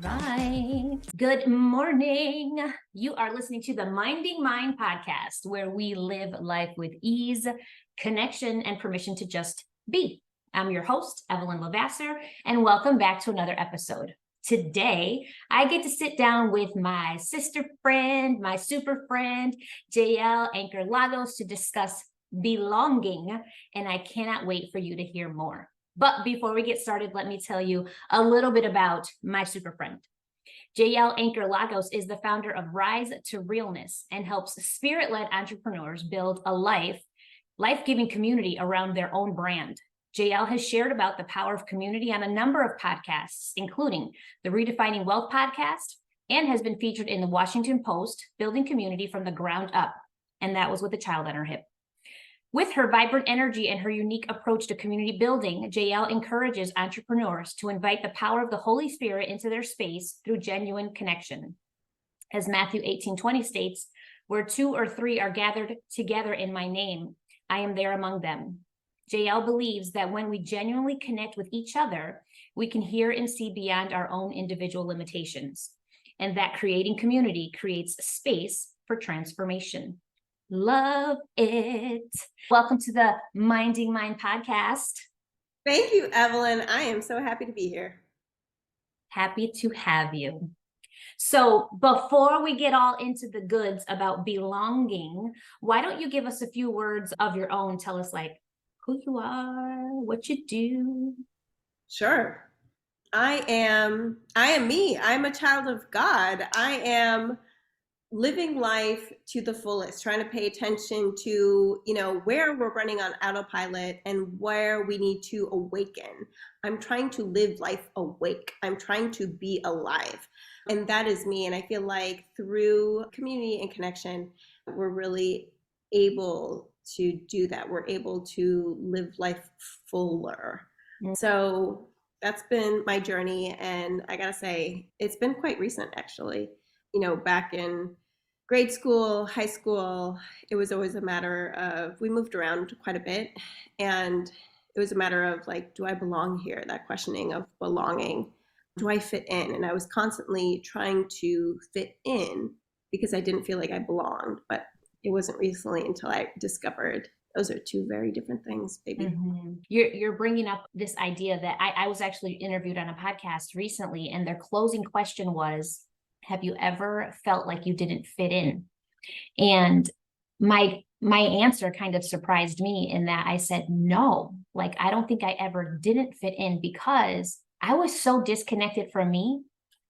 Right. Good morning. You are listening to the Minding Mind podcast, where we live life with ease, connection, and permission to just be. I'm your host, Evelyn LeVasseur, and welcome back to another episode. Today, I get to sit down with my sister friend, my super friend, Jael Anker-Lagos, to discuss belonging, and I cannot wait for you to hear more. But before we get started, let me tell you a little bit about my super friend. Jael Anker-Lagos is the founder of Rise to Realness and helps spirit-led entrepreneurs build a life-giving community around their own brand. Jael has shared about the power of community on a number of podcasts, including the Redefining Wealth Podcast, and has been featured in the Washington Post, building community from the ground up. And that was with a child on her hip. With her vibrant energy and her unique approach to community building, Jael encourages entrepreneurs to invite the power of the Holy Spirit into their space through genuine connection. As Matthew 18:20 states, where 2 or 3 are gathered together in my name, I am there among them. Jael believes that when we genuinely connect with each other, we can hear and see beyond our own individual limitations, and that creating community creates space for transformation. Love it. Welcome to the Minding Mind podcast. Thank you, Evelyn. I am so happy to be here. Happy to have you. So before we get all into the goods about belonging, why don't you give us a few words of your own? Tell us like who you are, what you do. Sure. I am me. I'm a child of God. I am living life to the fullest, trying to pay attention to, where we're running on autopilot and where we need to awaken. I'm trying to live life awake. I'm trying to be alive. And that is me. And I feel like through community and connection, we're really able to do that. We're able to live life fuller. Mm-hmm. So that's been my journey. And I gotta say, it's been quite recent, actually. Back in grade school, high school, it was always a matter of, we moved around quite a bit, and it was a matter of like, do I belong here? That questioning of belonging. Do I fit in? And I was constantly trying to fit in because I didn't feel like I belonged, but it wasn't recently until I discovered those are 2 very different things, baby. Mm-hmm. You're bringing up this idea that I was actually interviewed on a podcast recently, and their closing question was, have you ever felt like you didn't fit in? And my answer kind of surprised me in that I said, no, like, I don't think I ever didn't fit in because I was so disconnected from me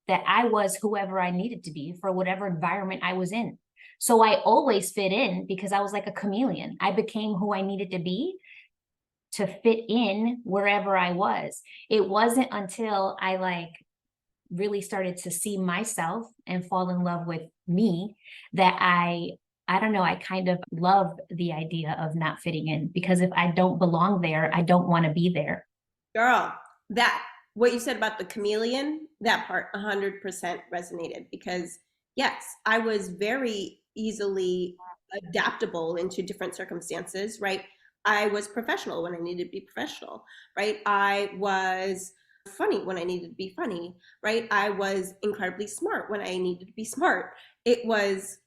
that I was whoever I needed to be for whatever environment I was in. So I always fit in because I was like a chameleon. I became who I needed to be to fit in wherever I was. It wasn't until I really started to see myself and fall in love with me that I don't know, I kind of love the idea of not fitting in, because if I don't belong there, I don't want to be there. Girl, what you said about the chameleon, that part 100% resonated, because yes, I was very easily adaptable into different circumstances, right? I was professional when I needed to be professional, right? I was funny when I needed to be funny, right? I was incredibly smart when I needed to be smart. It was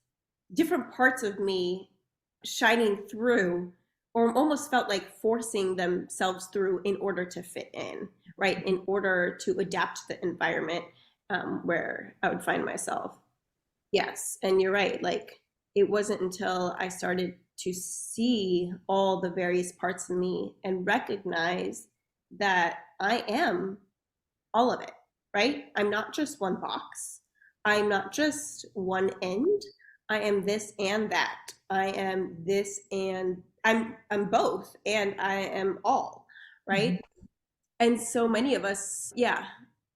different parts of me shining through, or almost felt like forcing themselves through in order to fit in, right? In order to adapt to the environment where I would find myself. Yes, and you're right. Like, it wasn't until I started to see all the various parts of me and recognize that I am all of it, right? I'm not just one box. I'm not just one end. I am this and that. I am this and I'm both, and I am all, right? Mm-hmm. And so many of us,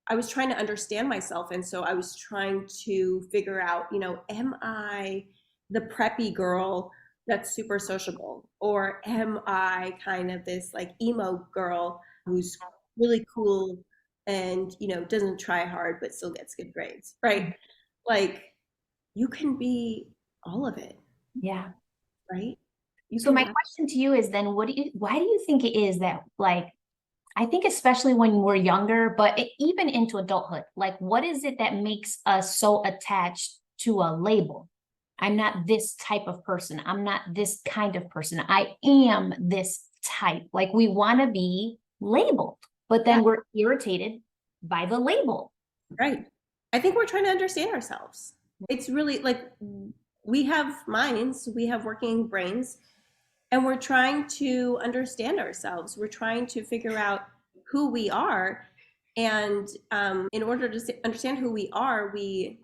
I was trying to understand myself. And so I was trying to figure out, am I the preppy girl that's super sociable? Or am I kind of this like emo girl who's really cool and, doesn't try hard, but still gets good grades, right? Like, you can be all of it. Yeah. Right? So my question to you is then, why do you think it is that, like, I think especially when we're younger, but even into adulthood, like what is it that makes us so attached to a label? I'm not this type of person. I'm not this kind of person. I am this type. Like we want to be labeled, but then Yeah, we're irritated by the label. right. I think we're trying to understand ourselves. It's really like we have minds, we have working brains, and we're trying to understand ourselves. We're trying to figure out who we are. And in order to understand who we are, we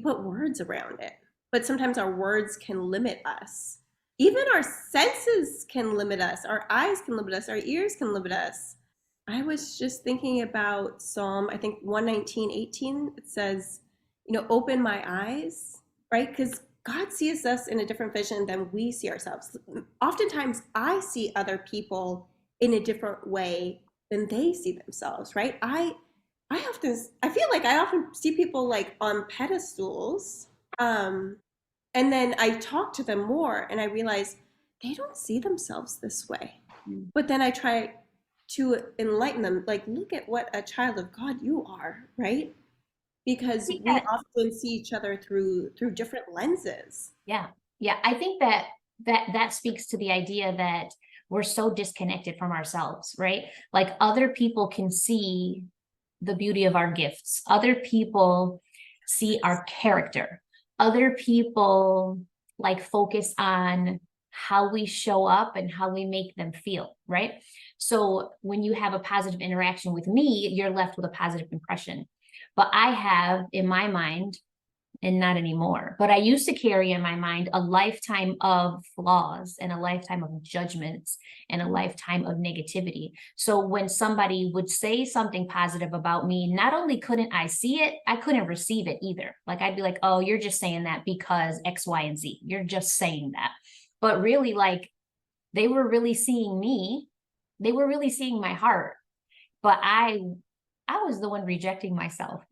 put words around it. But sometimes our words can limit us. Even our senses can limit us. Our eyes can limit us. Our ears can limit us. I was just thinking about Psalm, I think 119:18. It says, open my eyes, right? Because God sees us in a different vision than we see ourselves. Oftentimes, I see other people in a different way than they see themselves, right? I feel like I often see people like on pedestals, and then I talk to them more, and I realize they don't see themselves this way. But then I try to enlighten them, like, look at what a child of God you are, right? Because we often see each other through different lenses. Yeah. Yeah. I think that speaks to the idea that we're so disconnected from ourselves, right? Like other people can see the beauty of our gifts. Other people see our character. Other people like focus on how we show up and how we make them feel, right? So when you have a positive interaction with me, you're left with a positive impression. But I have in my mind, and not anymore. But I used to carry in my mind a lifetime of flaws and a lifetime of judgments and a lifetime of negativity. So when somebody would say something positive about me, not only couldn't I see it, I couldn't receive it either. Like I'd be like, oh, you're just saying that because X, Y, and Z. You're just saying that. But really, like they were really seeing me. They were really seeing my heart. But I was the one rejecting myself.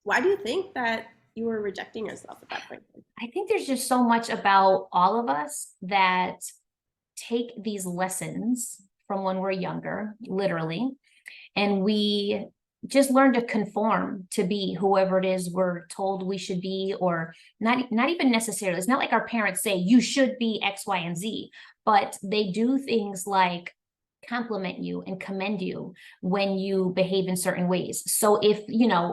Why do you think that you were rejecting yourself at that point? I think there's just so much about all of us that take these lessons from when we're younger, literally, and we just learn to conform to be whoever it is we're told we should be, or not even necessarily. It's not like our parents say you should be X, Y, and Z, but they do things like compliment you and commend you when you behave in certain ways. So if,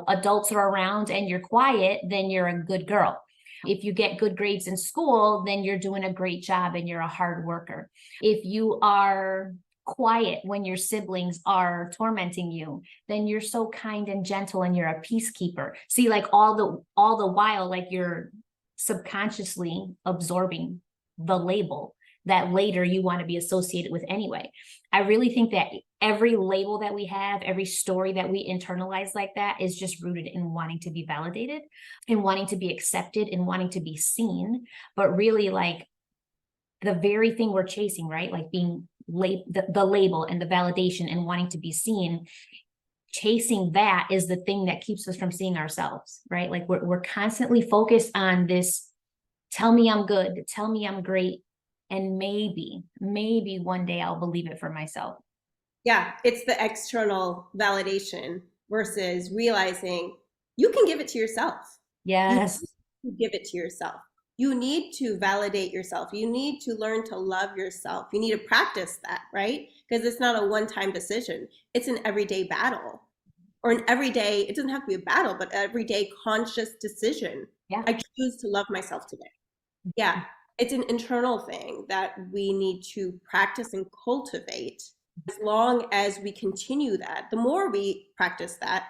adults are around and you're quiet, then you're a good girl. If you get good grades in school, then you're doing a great job and you're a hard worker. If you are quiet when your siblings are tormenting you, then you're so kind and gentle and you're a peacekeeper. See, like all the while, like you're subconsciously absorbing the label that later you want to be associated with anyway. I really think that every label that we have, every story that we internalize like that is just rooted in wanting to be validated and wanting to be accepted and wanting to be seen. But really, like the very thing we're chasing, right? Like being the label and the validation and wanting to be seen, chasing that is the thing that keeps us from seeing ourselves, right? Like we're constantly focused on this, tell me I'm good, tell me I'm great. And maybe one day I'll believe it for myself. Yeah, it's the external validation versus realizing you can give it to yourself. Yes. You give it to yourself. You need to validate yourself. You need to learn to love yourself. You need to practice that, right? Because it's not a one-time decision. It's an everyday battle. Or an everyday, it doesn't have to be a battle, but everyday conscious decision. Yeah. I choose to love myself today. Yeah. It's an internal thing that we need to practice and cultivate. As long as we continue that, the more we practice that,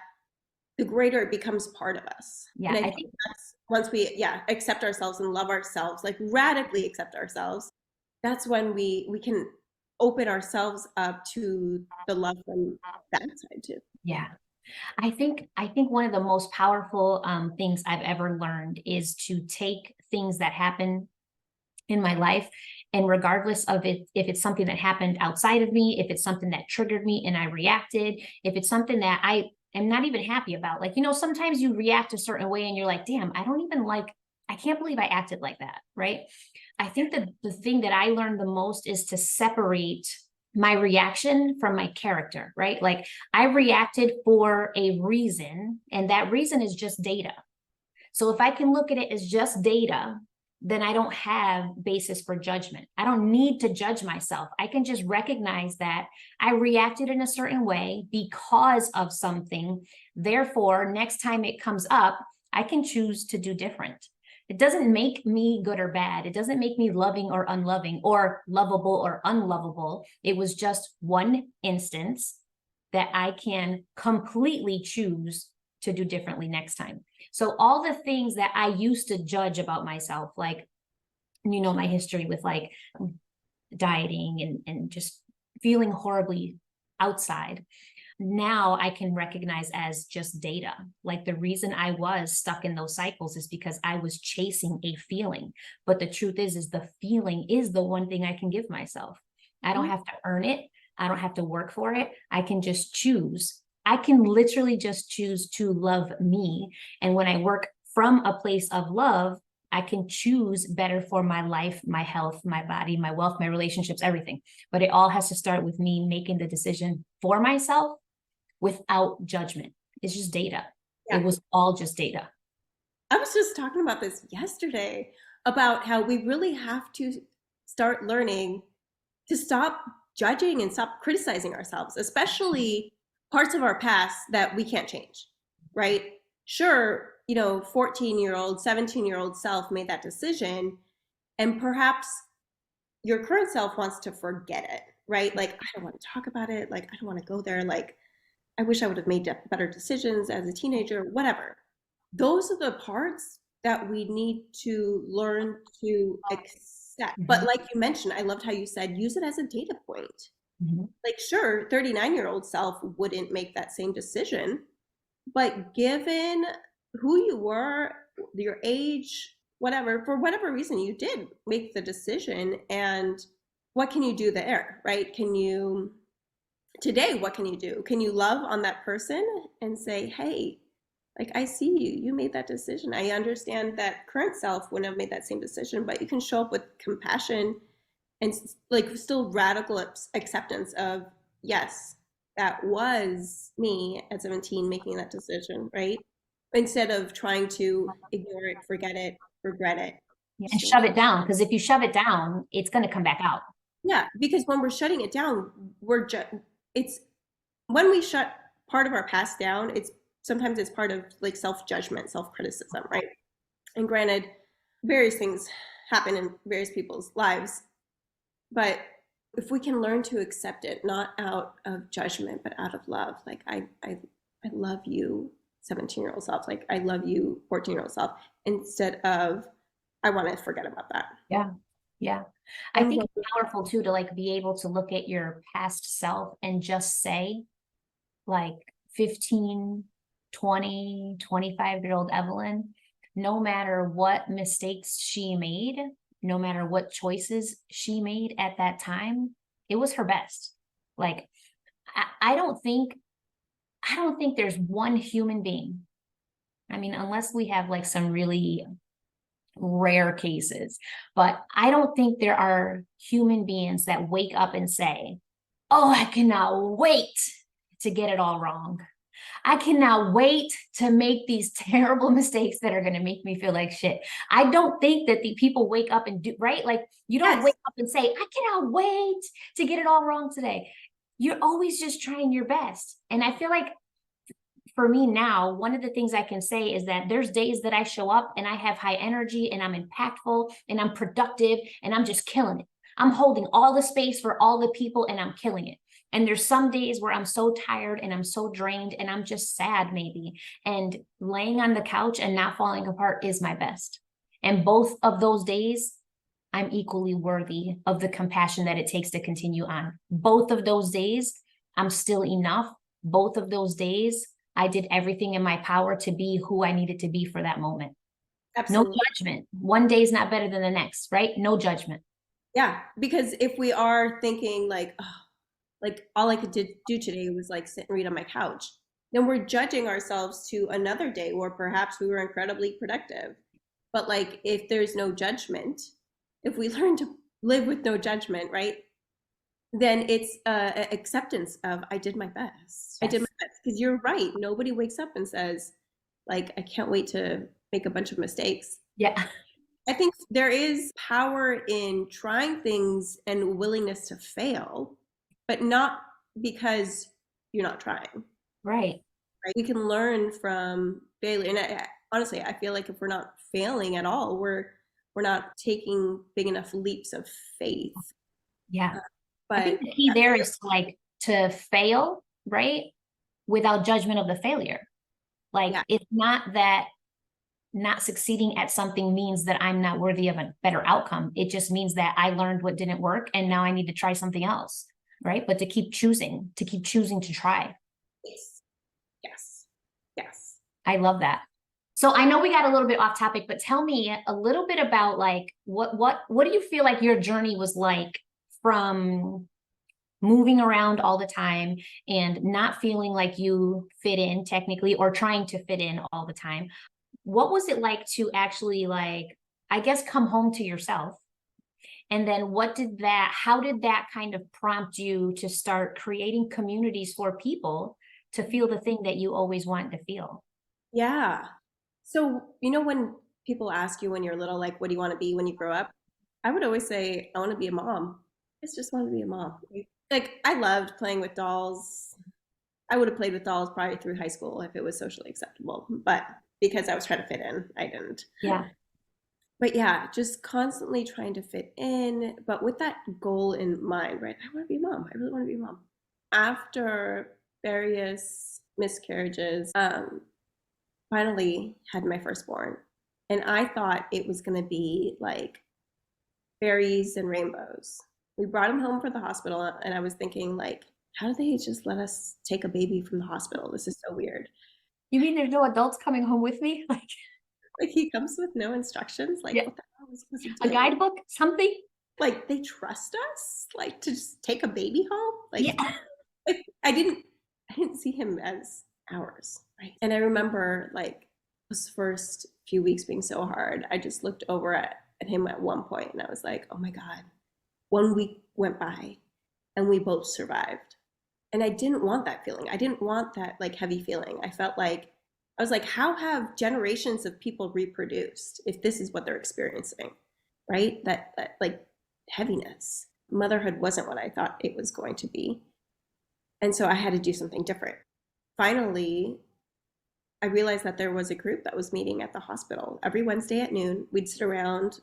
the greater it becomes part of us. Yeah, And I think that's once we accept ourselves and love ourselves, like radically accept ourselves, that's when we can open ourselves up to the love from that side too. Yeah. I think one of the most powerful things I've ever learned is to take things that happen in my life, and regardless of it, if it's something that happened outside of me, if it's something that triggered me and I reacted, if it's something that I am not even happy about, like, sometimes you react a certain way and you're like, damn, I can't believe I acted like that, right? I think that the thing that I learned the most is to separate my reaction from my character, right? Like I reacted for a reason, and that reason is just data. So if I can look at it as just data, then I don't have basis for judgment. I don't need to judge myself. I can just recognize that I reacted in a certain way because of something. Therefore, next time it comes up, I can choose to do different. It doesn't make me good or bad. It doesn't make me loving or unloving or lovable or unlovable. It was just one instance that I can completely choose to do differently next time. So all the things that I used to judge about myself, like, you know, my history with like dieting and just feeling horribly outside, now I can recognize as just data. Like the reason I was stuck in those cycles is because I was chasing a feeling. But the truth is the feeling is the one thing I can give myself. I don't have to earn it. I don't have to work for it. I can just choose. I can literally just choose to love me. And when I work from a place of love, I can choose better for my life, my health, my body, my wealth, my relationships, everything. But it all has to start with me making the decision for myself without judgment. It's just data. Yeah. It was all just data. I was just talking about this yesterday about how we really have to start learning to stop judging and stop criticizing ourselves, especially parts of our past that we can't change, right? Sure, 14-year-old, 17-year-old self made that decision, and perhaps your current self wants to forget it, right? Like, I don't want to talk about it. Like, I don't want to go there. Like, I wish I would have made better decisions as a teenager, whatever. Those are the parts that we need to learn to accept. But like you mentioned, I loved how you said, use it as a data point. Like, sure, 39-year-old self wouldn't make that same decision, but given who you were, your age, whatever, for whatever reason, you did make the decision. And what can you do there, right? Today, what can you do? Can you love on that person and say, hey, like, I see you, you made that decision. I understand that current self wouldn't have made that same decision, but you can show up with compassion and like still radical acceptance of, yes, that was me at 17 making that decision, right? Instead of trying to ignore it, forget it, regret it. And shove it down. Because if you shove it down, it's going to come back out. Yeah, because when we're shutting it down, it's when we shut part of our past down, sometimes it's part of like self-judgment, self-criticism, right? And granted, various things happen in various people's lives, but if we can learn to accept it, not out of judgment, but out of love, like I love you, 17-year-old self, like I love you, 14-year-old self, instead of I want to forget about that. Yeah. Yeah. I think it's powerful too to like be able to look at your past self and just say like 15, 20, 25-year-old Evelyn, no matter what mistakes she made, no matter what choices she made at that time, it was her best. Like, I don't think there's one human being. I mean, unless we have like some really rare cases, but I don't think there are human beings that wake up and say, oh, I cannot wait to get it all wrong. I cannot wait to make these terrible mistakes that are going to make me feel like shit. I don't think that the people wake up and do, right? Like you don't wake up and say, I cannot wait to get it all wrong today. You're always just trying your best. And I feel like for me now, one of the things I can say is that there's days that I show up and I have high energy and I'm impactful and I'm productive and I'm just killing it. I'm holding all the space for all the people and I'm killing it. And there's some days where I'm so tired and I'm so drained and I'm just sad maybe. And laying on the couch and not falling apart is my best. And both of those days, I'm equally worthy of the compassion that it takes to continue on. Both of those days, I'm still enough. Both of those days, I did everything in my power to be who I needed to be for that moment. Absolutely. No judgment. One day is not better than the next, right? No judgment. Yeah, because if we are thinking like, oh, like all I could do today was like sit and read on my couch, then we're judging ourselves to another day where perhaps we were incredibly productive. But like if there's no judgment, if we learn to live with no judgment, right? then it's acceptance of I did my best. I did my best. Because you're right. Nobody wakes up and says, like, I can't wait to make a bunch of mistakes. Yeah. I think there is power in trying things and willingness to fail, but not because you're not trying. Right. Right? We can learn from failure. And honestly, I feel like if we're not failing at all, we're not taking big enough leaps of faith. Yeah. But I think the key there is to fail, right? Without judgment of the failure. Like, it's not that not succeeding at something means that I'm not worthy of a better outcome. It just means that I learned what didn't work and now I need to try something else, right? But to keep choosing to try. Yes. I love that. So I know we got a little bit off topic, but tell me a little bit about like, what do you feel like your journey was like from moving around all the time and not feeling like you fit in technically, or trying to fit in all the time? What was it like to actually, like, I guess, come home to yourself? And then how did that kind of prompt you to start creating communities for people to feel the thing that you always wanted to feel? Yeah. So, when people ask you when you're little, like, what do you want to be when you grow up? I would always say, I want to be a mom. I just want to be a mom. Like, I loved playing with dolls. I would have played with dolls probably through high school if it was socially acceptable. But because I was trying to fit in, I didn't. Yeah. But yeah, just constantly trying to fit in, but with that goal in mind, right? I want to be a mom. I really want to be a mom. After various miscarriages, finally had my firstborn. And I thought it was going to be like fairies and rainbows. We brought him home from the hospital, and I was thinking, like, how do they just let us take a baby from the hospital? This is so weird. You mean there's no adults coming home with me? Like he comes with no instructions? Like, what the hell are we supposed to do? A guidebook? Something? Like, they trust us? Like, to just take a baby home? Like, Yeah. like I didn't see him as ours, right? And I remember, like, those first few weeks being so hard. I just looked over at him at one point and I was like, oh my God. 1 week went by and we both survived. And I didn't want that feeling. I didn't want that, like, heavy feeling. I was like, how have generations of people reproduced if this is what they're experiencing, right? That like heaviness. Motherhood wasn't what I thought it was going to be. And so I had to do something different. Finally, I realized that there was a group that was meeting at the hospital. Every Wednesday at noon, we'd sit around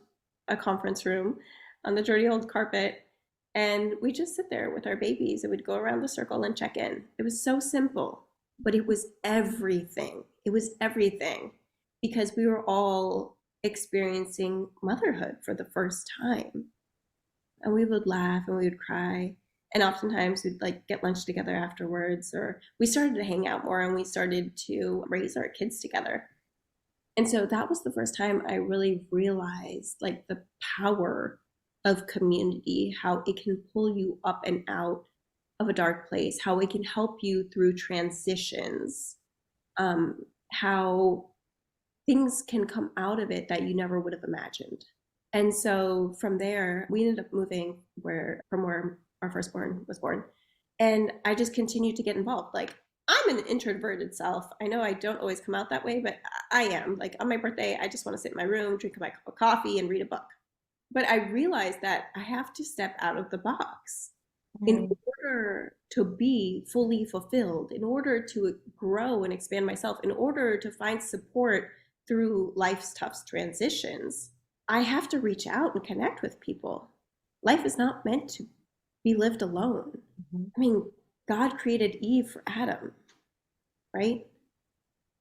a conference room on the dirty old carpet, and we'd just sit there with our babies, and we'd go around the circle and check in. It was so simple, but it was everything. It was everything, because we were all experiencing motherhood for the first time. And we would laugh and we would cry. And oftentimes we'd like get lunch together afterwards, or we started to hang out more and we started to raise our kids together. And so that was the first time I really realized like the power of community, how it can pull you up and out of a dark place, how it can help you through transitions, how things can come out of it that you never would have imagined. And so from there, we ended up moving from where our firstborn was born. And I just continued to get involved. Like, I'm an introverted self. I know I don't always come out that way, but I am. Like, on my birthday, I just want to sit in my room, drink my cup of coffee, and read a book. But I realized that I have to step out of the box in order to be fully fulfilled, in order to grow and expand myself, in order to find support through life's tough transitions. I have to reach out and connect with people. Life is not meant to be lived alone. I mean, God created Eve for Adam, right?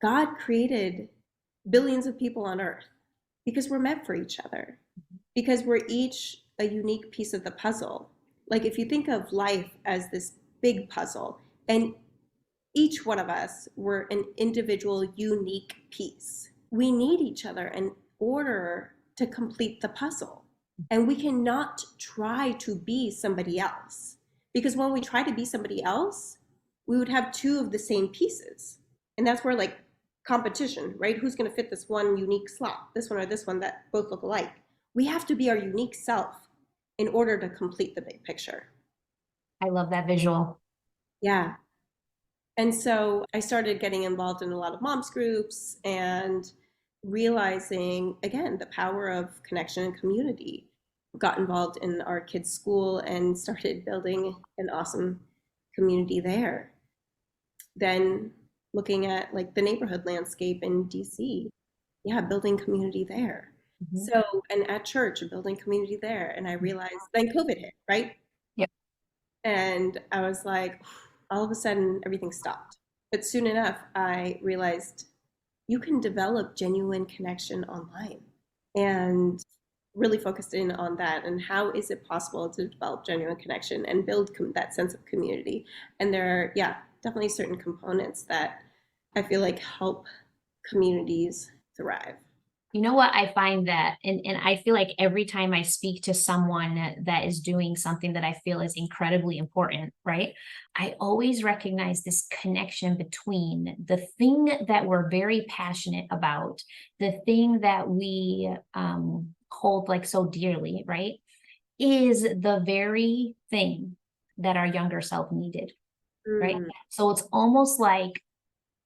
God created billions of people on earth because we're meant for each other, because we're each a unique piece of the puzzle. Like, if you think of life as this big puzzle, and each one of us were an individual, unique piece. We need each other in order to complete the puzzle. And we cannot try to be somebody else, because when we try to be somebody else, we would have two of the same pieces. And that's where, like, competition, right? Who's going to fit this one unique slot, this one or this one that both look alike? We have to be our unique self in order to complete the big picture. I love that visual. Yeah. And so I started getting involved in a lot of moms groups and realizing, again, the power of connection and community. Got involved in our kids' school and started building an awesome community there. Then looking at like the neighborhood landscape in DC, yeah, building community there. Mhm. So, and at church, building community there. And I realized then COVID hit, right? Yep. And I was like, all of a sudden, everything stopped. But soon enough, I realized you can develop genuine connection online and really focused in on that. And how is it possible to develop genuine connection and build that sense of community? And there are, yeah, definitely certain components that I feel like help communities thrive. You know what? I find that, and I feel like every time I speak to someone that is doing something that I feel is incredibly important, right? I always recognize this connection between the thing that we're very passionate about, the thing that we hold like so dearly, right? Is the very thing that our younger self needed, right? Mm. So it's almost like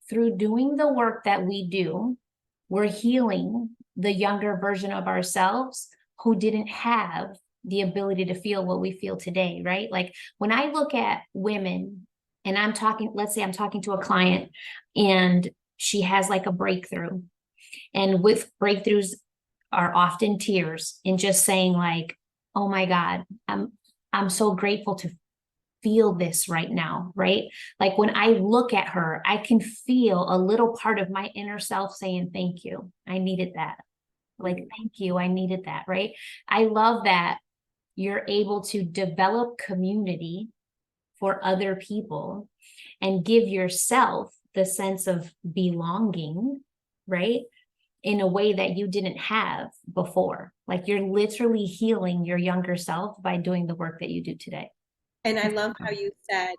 through doing the work that we do, we're healing the younger version of ourselves who didn't have the ability to feel what we feel today, right? Like when I look at women and I'm talking, let's say I'm talking to a client and she has like a breakthrough, and with breakthroughs are often tears and just saying like, oh my God, I'm so grateful to feel this right now, right? Like when I look at her, I can feel a little part of my inner self saying, thank you. I needed that. Like, thank you. I needed that, right? I love that you're able to develop community for other people and give yourself the sense of belonging, right? In a way that you didn't have before. Like you're literally healing your younger self by doing the work that you do today. And I love how you said,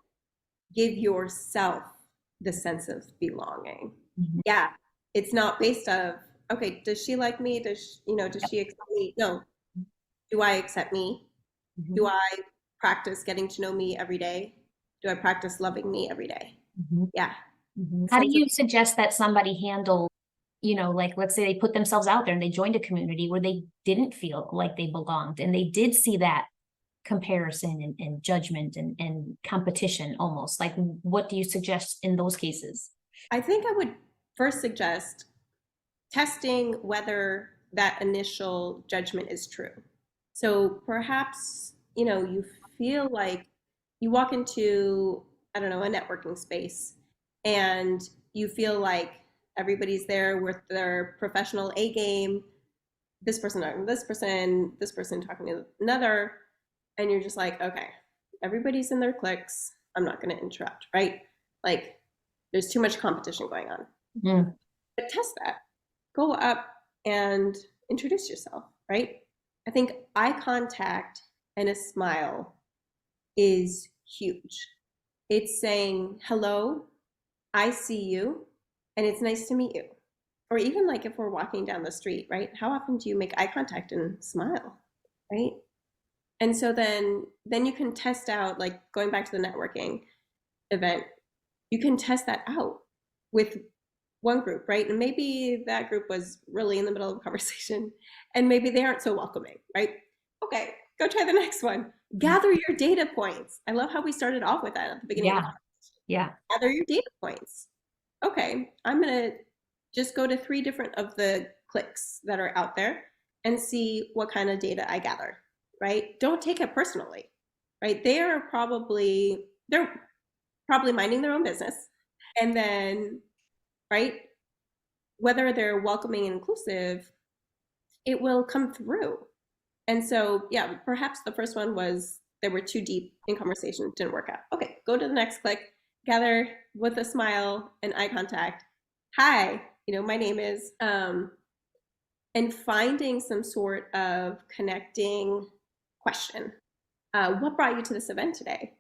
give yourself the sense of belonging. Mhm. Yeah, it's not based of, okay, does she like me? Does she accept me? No. Do I accept me? Mhm. Do I practice getting to know me every day? Do I practice loving me every day? Mhm. Yeah. Mhm. How do Sense of you suggest that somebody handle, like let's say they put themselves out there and they joined a community where they didn't feel like they belonged and they did see that comparison and judgment and competition almost. Like, what do you suggest in those cases? I think I would first suggest testing whether that initial judgment is true. So perhaps, you feel like you walk into, I don't know, a networking space and you feel like everybody's there with their professional A game, this person talking to this person talking to another, and you're just like, okay, everybody's in their cliques. I'm not going to interrupt, right? Like, there's too much competition going on. Mm. But test that. Go up and introduce yourself, right? I think eye contact and a smile is huge. It's saying, hello, I see you, and it's nice to meet you. Or even like if we're walking down the street, right? How often do you make eye contact and smile, right? And so then you can test out, like going back to the networking event, you can test that out with one group, right? And maybe that group was really in the middle of a conversation and maybe they aren't so welcoming, right? Okay, go try the next one. Gather your data points. I love how we started off with that at the beginning of the Yeah. conversation. Yeah. Gather your data points. Okay, I'm going to just go to 3 different of the clicks that are out there and see what kind of data I gather, right? Don't take it personally, right? They're probably minding their own business. And then, right, whether they're welcoming and inclusive, it will come through. And so, yeah, perhaps the first one was they were too deep in conversation, didn't work out. Okay, go to the next click, gather with a smile and eye contact. Hi, my name is, and finding some sort of connecting question. What brought you to this event today?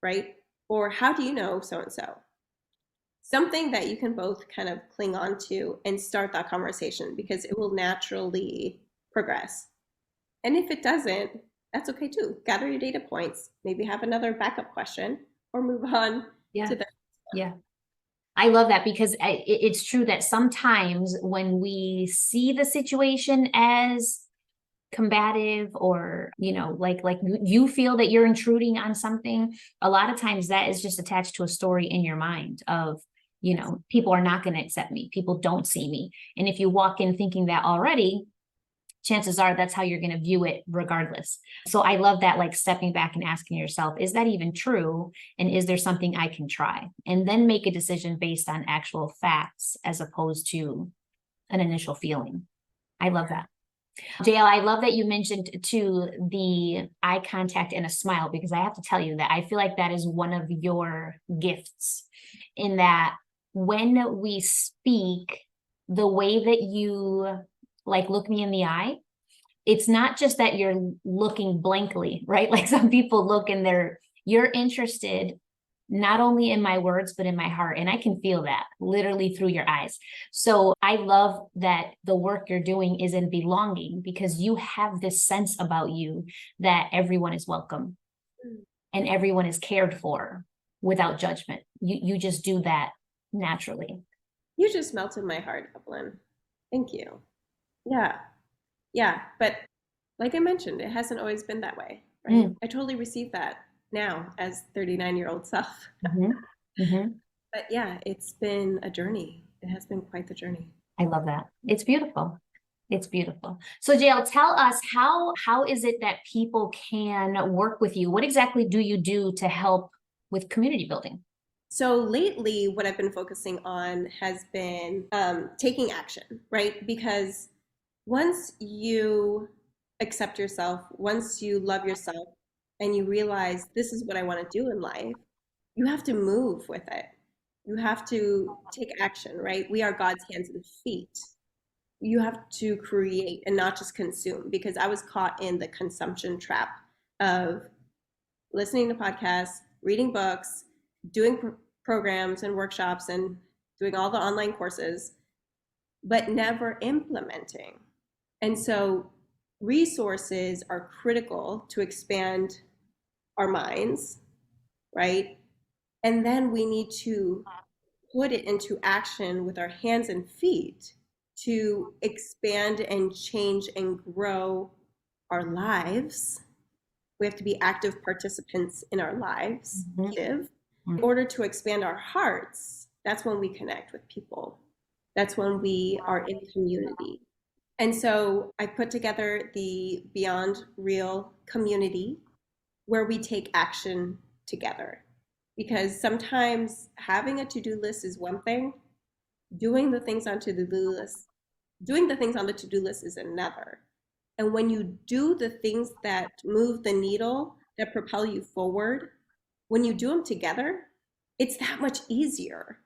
Right? Or how do you know so and so? Something that you can both kind of cling on to and start that conversation because it will naturally progress. And if it doesn't, that's okay too. Gather your data points, maybe have another backup question or move on Yeah. to the Yeah. I love that because it's true that sometimes when we see the situation as combative or, like you feel that you're intruding on something, a lot of times that is just attached to a story in your mind of, people are not going to accept me. People don't see me. And if you walk in thinking that already, chances are that's how you're going to view it regardless. So I love that, like stepping back and asking yourself, is that even true? And is there something I can try? And then make a decision based on actual facts as opposed to an initial feeling. I love that. Jael, I love that you mentioned too the eye contact and a smile, because I have to tell you that I feel like that is one of your gifts, in that when we speak, the way that you like look me in the eye, it's not just that you're looking blankly, right? Like some people look and you're interested not only in my words, but in my heart. And I can feel that literally through your eyes. So I love that the work you're doing is in belonging, because you have this sense about you that everyone is welcome and everyone is cared for without judgment. You just do that naturally. You just melted my heart, Evelyn. Thank you. Yeah. Yeah. But like I mentioned, it hasn't always been that way, right? I totally receive that now as 39-year-old self. Mm-hmm. Mm-hmm. But yeah, it's been a journey. It has been quite the journey. I love that. It's beautiful. It's beautiful. So Jael, tell us how is it that people can work with you? What exactly do you do to help with community building? So lately, what I've been focusing on has been taking action, right? Because once you accept yourself, once you love yourself, and you realize this is what I want to do in life, you have to move with it. You have to take action, right? We are God's hands and feet. You have to create and not just consume, because I was caught in the consumption trap of listening to podcasts, reading books, doing programs and workshops, and doing all the online courses, but never implementing. And so resources are critical to expand our minds, right? And then we need to put it into action with our hands and feet to expand and change and grow our lives. We have to be active participants in our lives. In order to expand our hearts, that's when we connect with people. That's when we are in community. And so I put together the Beyond Real community where we take action together. Because sometimes having a to-do list is one thing, doing the things on the to-do list is another. And when you do the things that move the needle, that propel you forward, when you do them together, it's that much easier.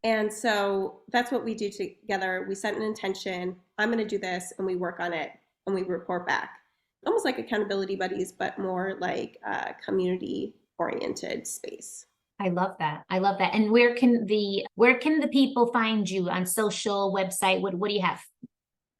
And so that's what we do together. We set an intention. I'm going to do this, and we work on it, and we report back. Almost like accountability buddies, but more like a community-oriented space. I love that. I love that. And where can the people find you on social, website? What do you have?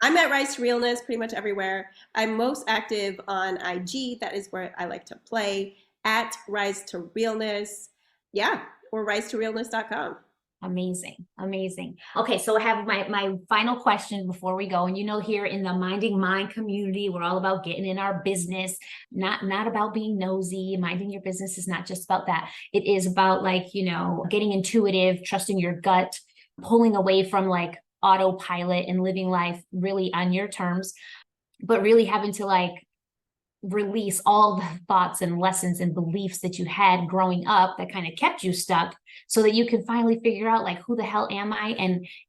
I'm at Rise to Realness pretty much everywhere. I'm most active on IG. That is where I like to play, at Rise to Realness. Yeah, or risetorealness.com. Amazing. Amazing. Okay. So I have my final question before we go. And here in the Minding Mind community, we're all about getting in our business, not about being nosy. Minding your business is not just about that. It is about getting intuitive, trusting your gut, pulling away from like autopilot and living life really on your terms, but really having to release all the thoughts and lessons and beliefs that you had growing up that kind of kept you stuck, so that you can finally figure out who the hell am I,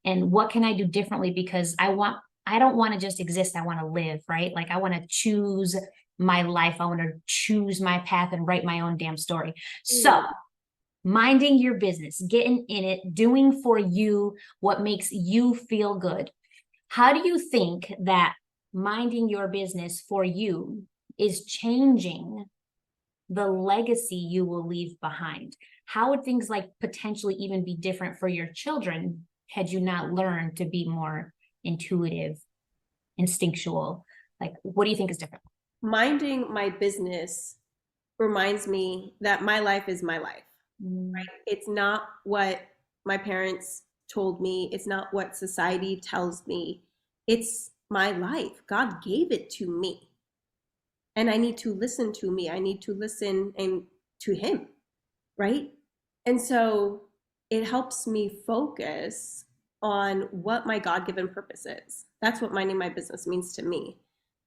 and what can I do differently, because I don't want to just exist. I want to live, right? I want to choose my life. I want to choose my path and write my own damn story. So minding your business, getting in it, doing for you what makes you feel good. How do you think that minding your business for you is changing the legacy you will leave behind? How would things potentially even be different for your children had you not learned to be more intuitive, instinctual? What do you think is different? minding my business reminds me that my life is my life. Right? It's not what my parents told me. It's not what society tells me. It's my life. God gave it to me. And I need to listen to me. I need to listen and to him. Right? And so it helps me focus on what my God-given purpose is. That's what minding my business means to me.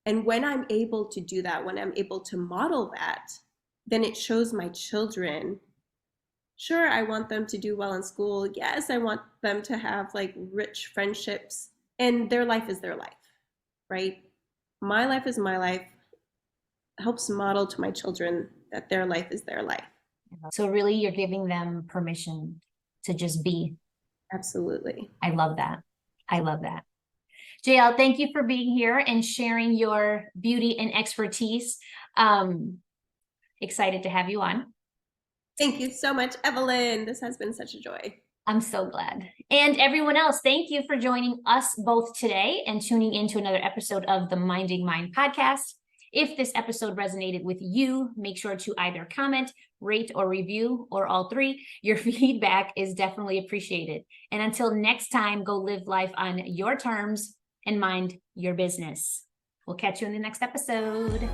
And when I'm able to do that, when I'm able to model that, then it shows my children, sure, I want them to do well in school. Yes, I want them to have like rich friendships, and their life is their life, right? My life is my life helps model to my children that their life is their life. So really you're giving them permission to just be. Absolutely. I love that. I love that. Jael, thank you for being here and sharing your beauty and expertise. Excited to have you on. Thank you so much, Evelyn. This has been such a joy. I'm so glad. And everyone else, thank you for joining us both today and tuning into another episode of the Minding Mind podcast. If this episode resonated with you, make sure to either comment, rate, or review, or all three. Your feedback is definitely appreciated. And until next time, go live life on your terms and mind your business. We'll catch you in the next episode.